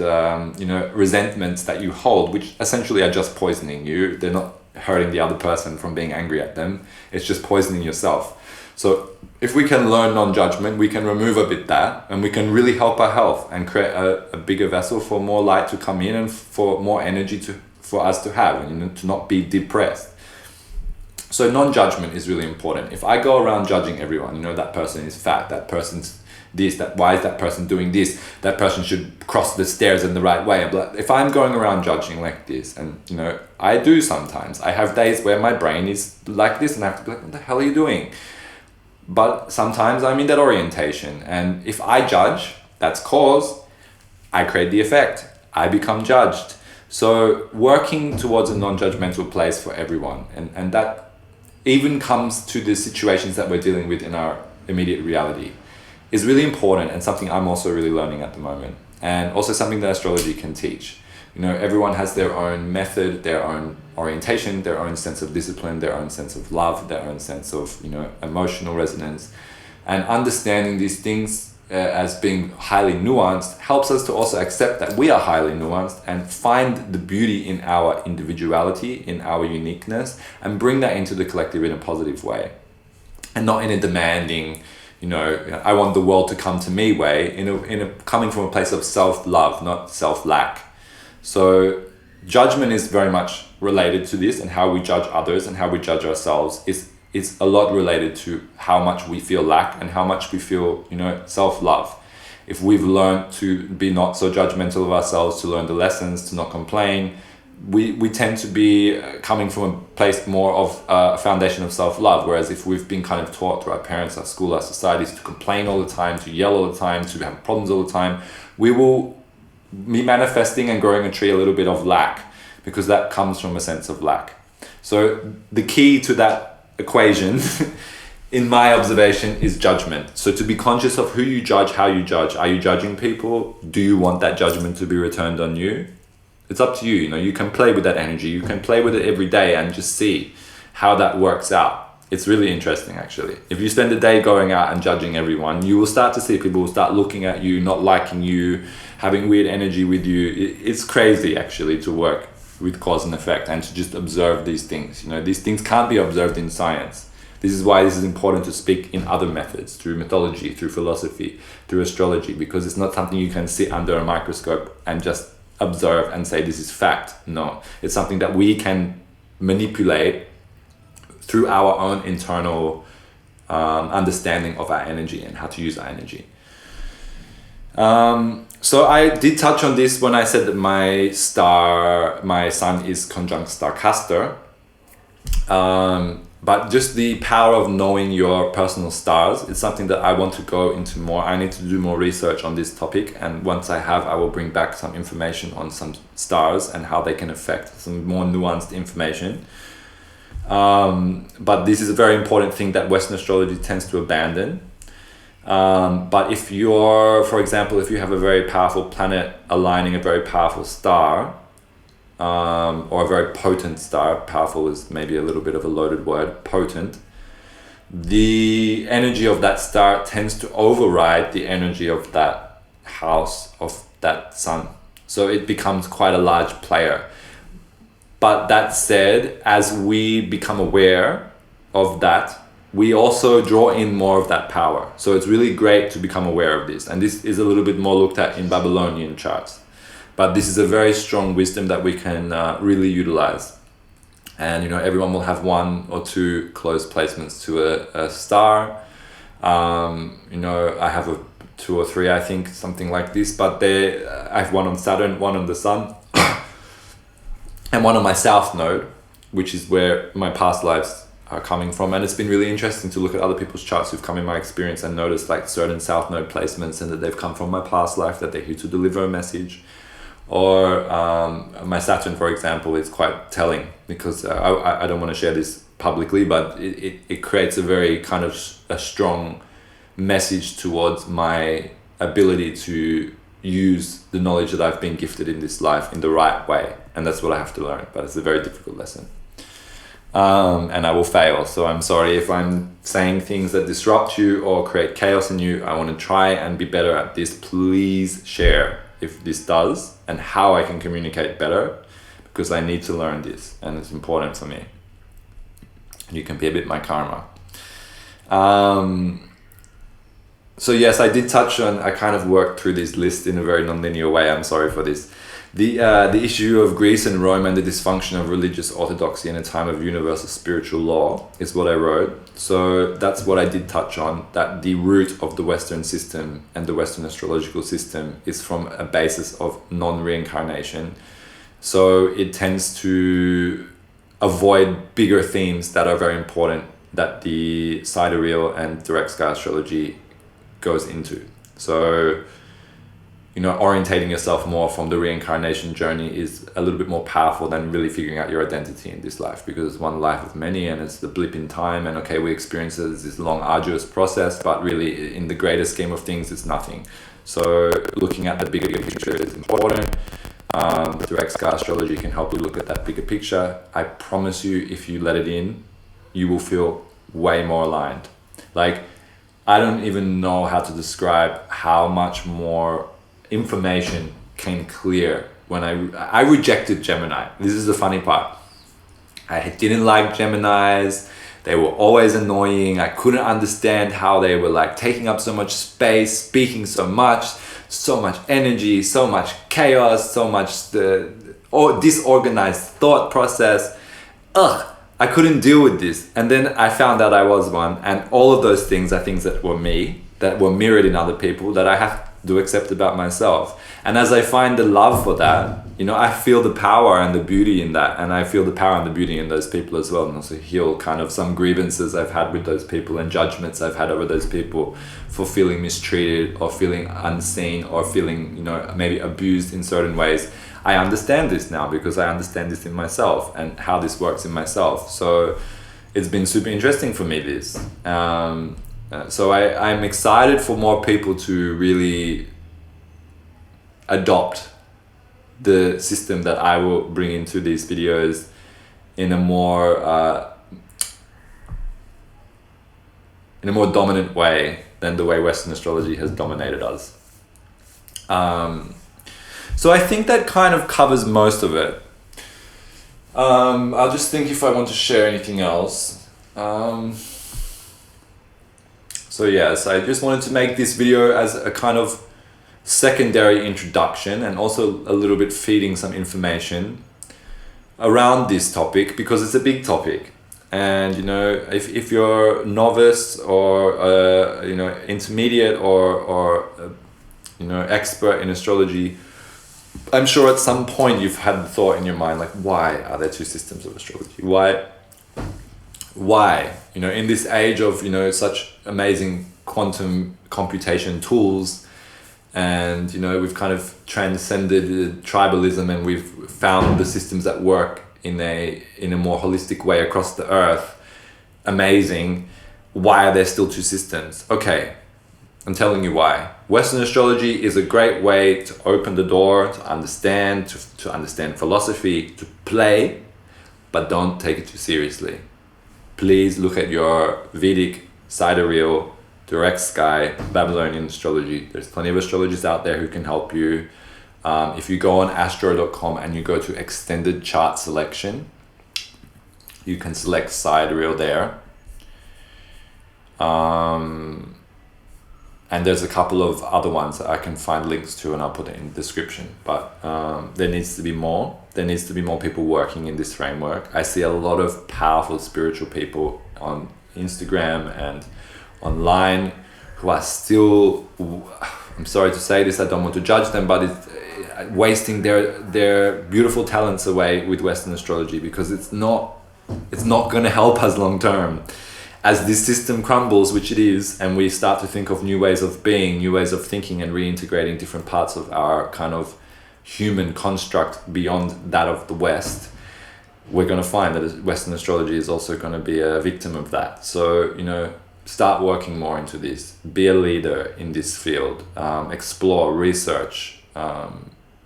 you know, resentments that you hold, which essentially are just poisoning you. They're not hurting the other person from being angry at them. It's just poisoning yourself. So if we can learn non-judgment, we can remove a bit that, and we can really help our health and create a bigger vessel for more light to come in and for more energy for us to have, and, you know, to not be depressed. So non-judgment is really important. If I go around judging everyone, you know, that person is fat, that person's this, that, why is that person doing this, that person should cross the stairs in the right way. If I'm going around judging like this, and you know, I do sometimes, I have days where my brain is like this and I have to be like, what the hell are you doing? But sometimes I'm in that orientation, and if I judge, that's cause, I create the effect, I become judged. So working towards a non-judgmental place for everyone, and that even comes to the situations that we're dealing with in our immediate reality, is really important, and something I'm also really learning at the moment, and also something that astrology can teach. You know, everyone has their own method, their own orientation, their own sense of discipline, their own sense of love, their own sense of, you know, emotional resonance, and understanding these things as being highly nuanced helps us to also accept that we are highly nuanced and find the beauty in our individuality, in our uniqueness, and bring that into the collective in a positive way, and not in a demanding, you know, I want the world to come to me way, coming from a place of self-love, not self-lack. So judgment is very much related to this, and how we judge others and how we judge ourselves is a lot related to how much we feel lack and how much we feel, you know, self-love. If we've learned to be not so judgmental of ourselves, to learn the lessons, to not complain, we tend to be coming from a place more of a foundation of self-love. Whereas if we've been kind of taught through our parents, our school, our societies to complain all the time, to yell all the time, to have problems all the time, we will be manifesting and growing a tree a little bit of lack, because that comes from a sense of lack. So the key to that equation in my observation is judgment. So to be conscious of who you judge, how you judge. Are you judging people? Do you want that judgment to be returned on you? It's up to you. You know, you can play with that energy. You can play with it every day and just see how that works out. It's really interesting, actually. If you spend the day going out and judging everyone, you will start to see people will start looking at you, not liking you, having weird energy with you. It's crazy, actually, to work with cause and effect and to just observe these things. You know, these things can't be observed in science. This is why this is important to speak in other methods, through mythology, through philosophy, through astrology, because it's not something you can sit under a microscope and just observe and say this is fact. No, it's something that we can manipulate through our own internal understanding of our energy and how to use our energy. So I did touch on this when I said that my sun is conjunct star Castor. But just the power of knowing your personal stars is something that I want to go into more. I need to do more research on this topic, and once I have, I will bring back some information on some stars and how they can affect, some more nuanced information. But this is a very important thing that Western astrology tends to abandon. But if you're, for example, if you have a very powerful planet aligning a very powerful star, or a very potent star, powerful is maybe a little bit of a loaded word, potent, the energy of that star tends to override the energy of that house, of that sun. So it becomes quite a large player. But that said, as we become aware of that, we also draw in more of that power. So it's really great to become aware of this. And this is a little bit more looked at in Babylonian charts. But this is a very strong wisdom that we can really utilize. And, you know, everyone will have one or two close placements to a star. You know, I have two or three, I think, something like this. But I have one on Saturn, one on the sun, and one on my south node, which is where my past lives are coming from. And it's been really interesting to look at other people's charts who've come in my experience and notice like certain south node placements and that they've come from my past life, that they're here to deliver a message. Or my Saturn, for example, is quite telling, because I don't want to share this publicly, but it creates a very kind of a strong message towards my ability to use the knowledge that I've been gifted in this life in the right way. And that's what I have to learn, but it's a very difficult lesson. And I will fail. So I'm sorry if I'm saying things that disrupt you or create chaos in you. I want to try and be better at this. Please share if this does and how I can communicate better, because I need to learn this and it's important for me. You can be a bit my karma. So yes, I did touch on, I kind of worked through this list in a very non-linear way. I'm sorry for this. The issue of Greece and Rome and the dysfunction of religious orthodoxy in a time of universal spiritual law is what I wrote. So that's what I did touch on, that the root of the Western system and the Western astrological system is from a basis of non-reincarnation. So it tends to avoid bigger themes that are very important that the sidereal and direct sky astrology goes into. So, you know, orientating yourself more from the reincarnation journey is a little bit more powerful than really figuring out your identity in this life, because it's one life of many and it's the blip in time, and okay, we experience it as this long arduous process, but really in the greater scheme of things it's nothing. So looking at the bigger picture is important. Direct sky astrology can help you look at that bigger picture. I promise you, if you let it in, you will feel way more aligned. Like, I don't even know how to describe how much more information came clear when I rejected Gemini. This is the funny part. I didn't like Geminis. They were always annoying. I couldn't understand how they were like taking up so much space, speaking so much energy, so much chaos, so much disorganized thought process. I couldn't deal with this. And then I found out I was one, and all of those things are things that were me, that were mirrored in other people, that I have to accept about myself. And as I find the love for that, you know, I feel the power and the beauty in that, and I feel the power and the beauty in those people as well, and also heal kind of some grievances I've had with those people and judgments I've had over those people for feeling mistreated or feeling unseen or feeling, you know, maybe abused in certain ways. I understand this now because I understand this in myself and how this works in myself. So it's been super interesting for me, this. So I'm excited for more people to really adopt the system that I will bring into these videos in a more dominant way than the way Western astrology has dominated us. So I think that kind of covers most of it. I'll just think if I want to share anything else. So yes, I just wanted to make this video as a kind of secondary introduction, and also a little bit feeding some information around this topic, because it's a big topic. And you know, if you're novice or you know, intermediate or you know, expert in astrology, I'm sure at some point you've had the thought in your mind, like, why are there two systems of astrology? Why, you know, in this age of, you know, such amazing quantum computation tools, and, you know, we've kind of transcended tribalism, and we've found the systems that work in a more holistic way across the earth. Amazing. Why are there still two systems? Okay, I'm telling you why. Western astrology is a great way to open the door, to understand, to understand philosophy, to play, but don't take it too seriously. Please look at your Vedic, sidereal, direct sky, Babylonian astrology. There's plenty of astrologers out there who can help you. If you go on astro.com and you go to extended chart selection, you can select sidereal there. And there's a couple of other ones that I can find links to, and I'll put it in the description. But there needs to be more. There needs to be more people working in this framework. I see a lot of powerful spiritual people on Instagram and online who are still, I'm sorry to say this, I don't want to judge them, but it's wasting their beautiful talents away with Western astrology, because it's not going to help us long term. As this system crumbles, which it is, and we start to think of new ways of being, new ways of thinking, and reintegrating different parts of our kind of human construct beyond that of the West, we're going to find that Western astrology is also going to be a victim of that. So, you know, start working more into this. Be a leader in this field. Explore, research. You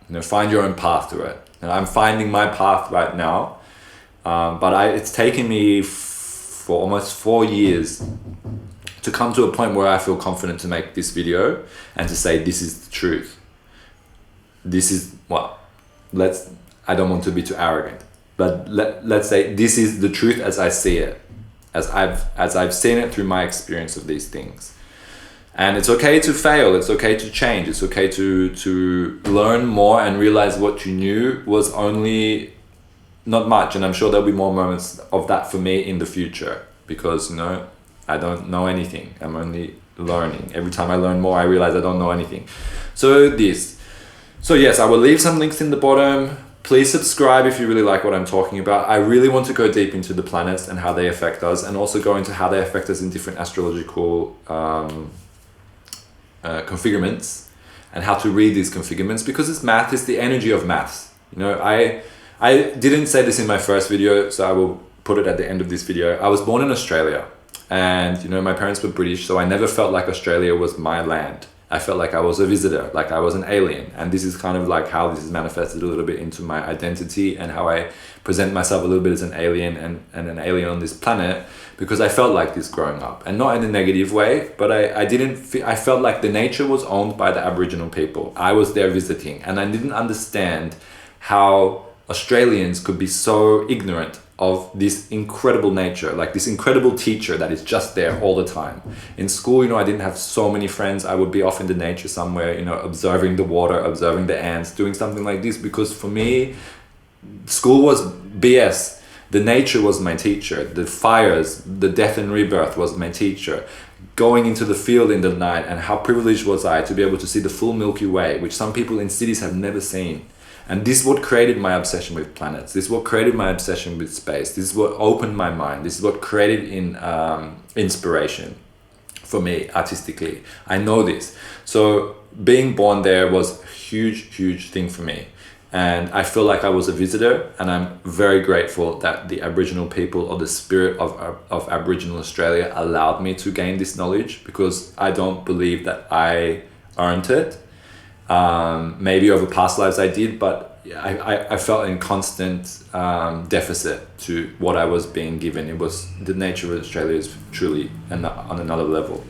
know, find your own path to it. And I'm finding my path right now, but it's taken me for almost 4 years to come to a point where I feel confident to make this video and to say this is the truth. This is, well, I don't want to be too arrogant, but let's say this is the truth as I see it, as I've seen it through my experience of these things. And it's okay to fail, it's okay to change, it's okay to learn more and realize what you knew was only not much. And I'm sure there'll be more moments of that for me in the future, because, you know, I don't know anything. I'm only learning. Every time I learn more, I realize I don't know anything. So yes, I will leave some links in the bottom. Please subscribe if you really like what I'm talking about. I really want to go deep into the planets and how they affect us, and also go into how they affect us in different astrological configurements, and how to read these configurements, because it's math, it's the energy of maths. You know, I didn't say this in my first video, so I will put it at the end of this video. I was born in Australia, and, you know, my parents were British, so I never felt like Australia was my land. I felt like I was a visitor, like I was an alien. And this is kind of like how this is manifested a little bit into my identity, and how I present myself a little bit as an alien and an alien on this planet, because I felt like this growing up, and not in a negative way, but I felt like the nature was owned by the Aboriginal people. I was there visiting, and I didn't understand how Australians could be so ignorant of this incredible nature, like this incredible teacher that is just there all the time. In school, you know, I didn't have so many friends. I would be off in the nature somewhere, you know, observing the water, observing the ants, doing something like this, because for me, school was BS. The nature was my teacher. The fires, the death and rebirth was my teacher. Going into the field in the night, and how privileged was I to be able to see the full Milky Way, which some people in cities have never seen. And this is what created my obsession with planets. This is what created my obsession with space. This is what opened my mind. This is what created inspiration for me artistically. I know this. So being born there was a huge thing for me. And I feel like I was a visitor, and I'm very grateful that the Aboriginal people, or the spirit of Aboriginal Australia, allowed me to gain this knowledge, because I don't believe that I earned it. Maybe over past lives I did, but I felt in constant deficit to what I was being given. It was, the nature of Australia is truly on another level.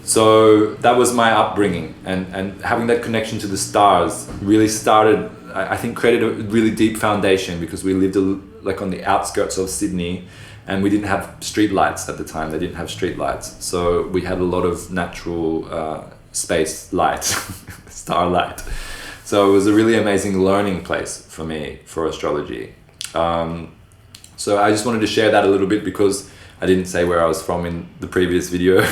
So that was my upbringing, and having that connection to the stars really started, I think, created a really deep foundation, because we lived like on the outskirts of Sydney, and we didn't have street lights at the time. They didn't have street lights, so we had a lot of natural space light, starlight. So it was a really amazing learning place for me for astrology. So I just wanted to share that a little bit, because I didn't say where I was from in the previous video.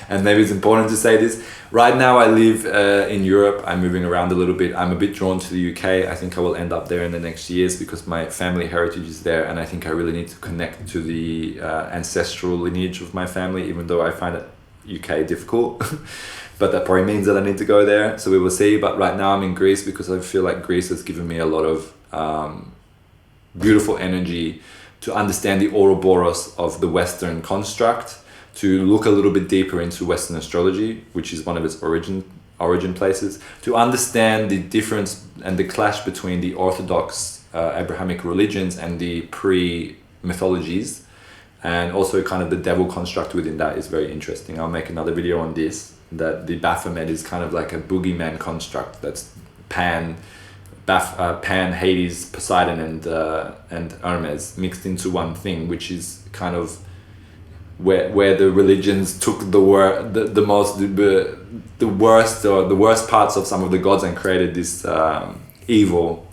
And maybe it's important to say this. Right now I live in Europe. I'm moving around a little bit. I'm a bit drawn to the UK. I think I will end up there in the next years, because my family heritage is there, and I think I really need to connect to the ancestral lineage of my family, even though I find it UK difficult. But that probably means that I need to go there, so we will see. But right now I'm in Greece, because I feel like Greece has given me a lot of beautiful energy to understand the Ouroboros of the Western construct, to look a little bit deeper into Western astrology, which is one of its origin places, to understand the difference and the clash between the Orthodox Abrahamic religions and the pre-mythologies, and also kind of the devil construct within that is very interesting. I'll make another video on this, that the Baphomet is kind of like a boogeyman construct that's Pan, Hades, Poseidon, and Hermes mixed into one thing, which is kind of where the religions took the worst parts of some of the gods and created this evil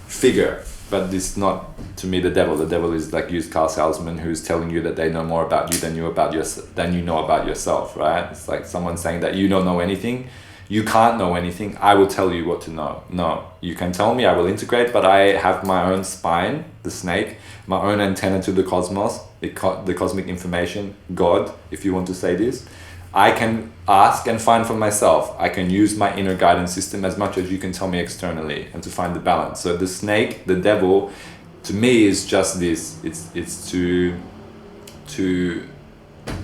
figure. But this is not, to me, the devil. The devil is like used car salesman who's telling you that they know more about you than you know about yourself, right? It's like someone saying that you don't know anything. You can't know anything. I will tell you what to know. No, you can tell me, I will integrate, but I have my own spine, the snake, my own antenna to the cosmos, the cosmic information, God, if you want to say this. I can ask and find for myself. I can use my inner guidance system as much as you can tell me externally, and to find the balance. So the snake, the devil, to me is just this. It's to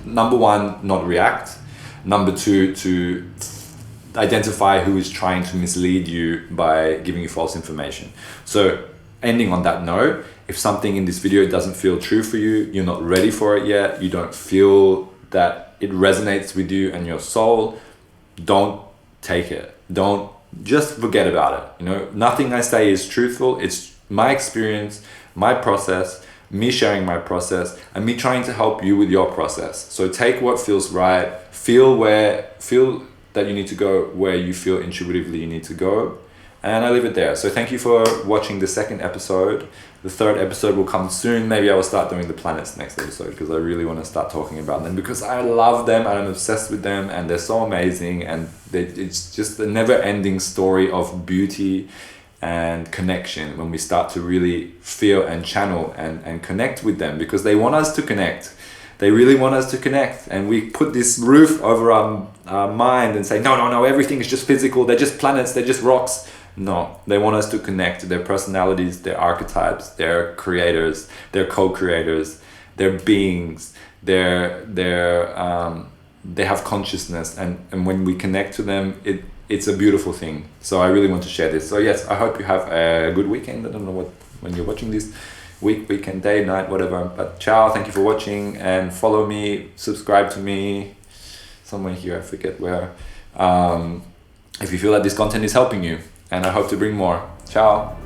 number one, not react. Number two, to identify who is trying to mislead you by giving you false information. So ending on that note, if something in this video doesn't feel true for you, you're not ready for it yet, you don't feel that it resonates with you and your soul, don't take it. Don't, just forget about it. You know, nothing I say is truthful. It's my experience, my process, me sharing my process, and me trying to help you with your process. So take what feels right, feel that you need to go where you feel intuitively you need to go. And I leave it there. So thank you for watching the second episode. The third episode will come soon. Maybe I will start doing the planets next episode, because I really want to start talking about them, because I love them and I'm obsessed with them, and they're so amazing, and it's just a never-ending story of beauty and connection when we start to really feel and channel and connect with them, because they want us to connect. They really want us to connect, and we put this roof over our mind and say, no, everything is just physical, they're just planets, they're just rocks. No, they want us to connect to their personalities, their archetypes, their creators, their co-creators, their beings, they have consciousness, and when we connect to them, it's a beautiful thing. So I really want to share this. So yes, I hope you have a good weekend. I don't know when you're watching this, weekend, day, night, whatever. But ciao, thank you for watching, and follow me, subscribe to me, somewhere here, I forget where, if you feel that this content is helping you. And I hope to bring more. Ciao.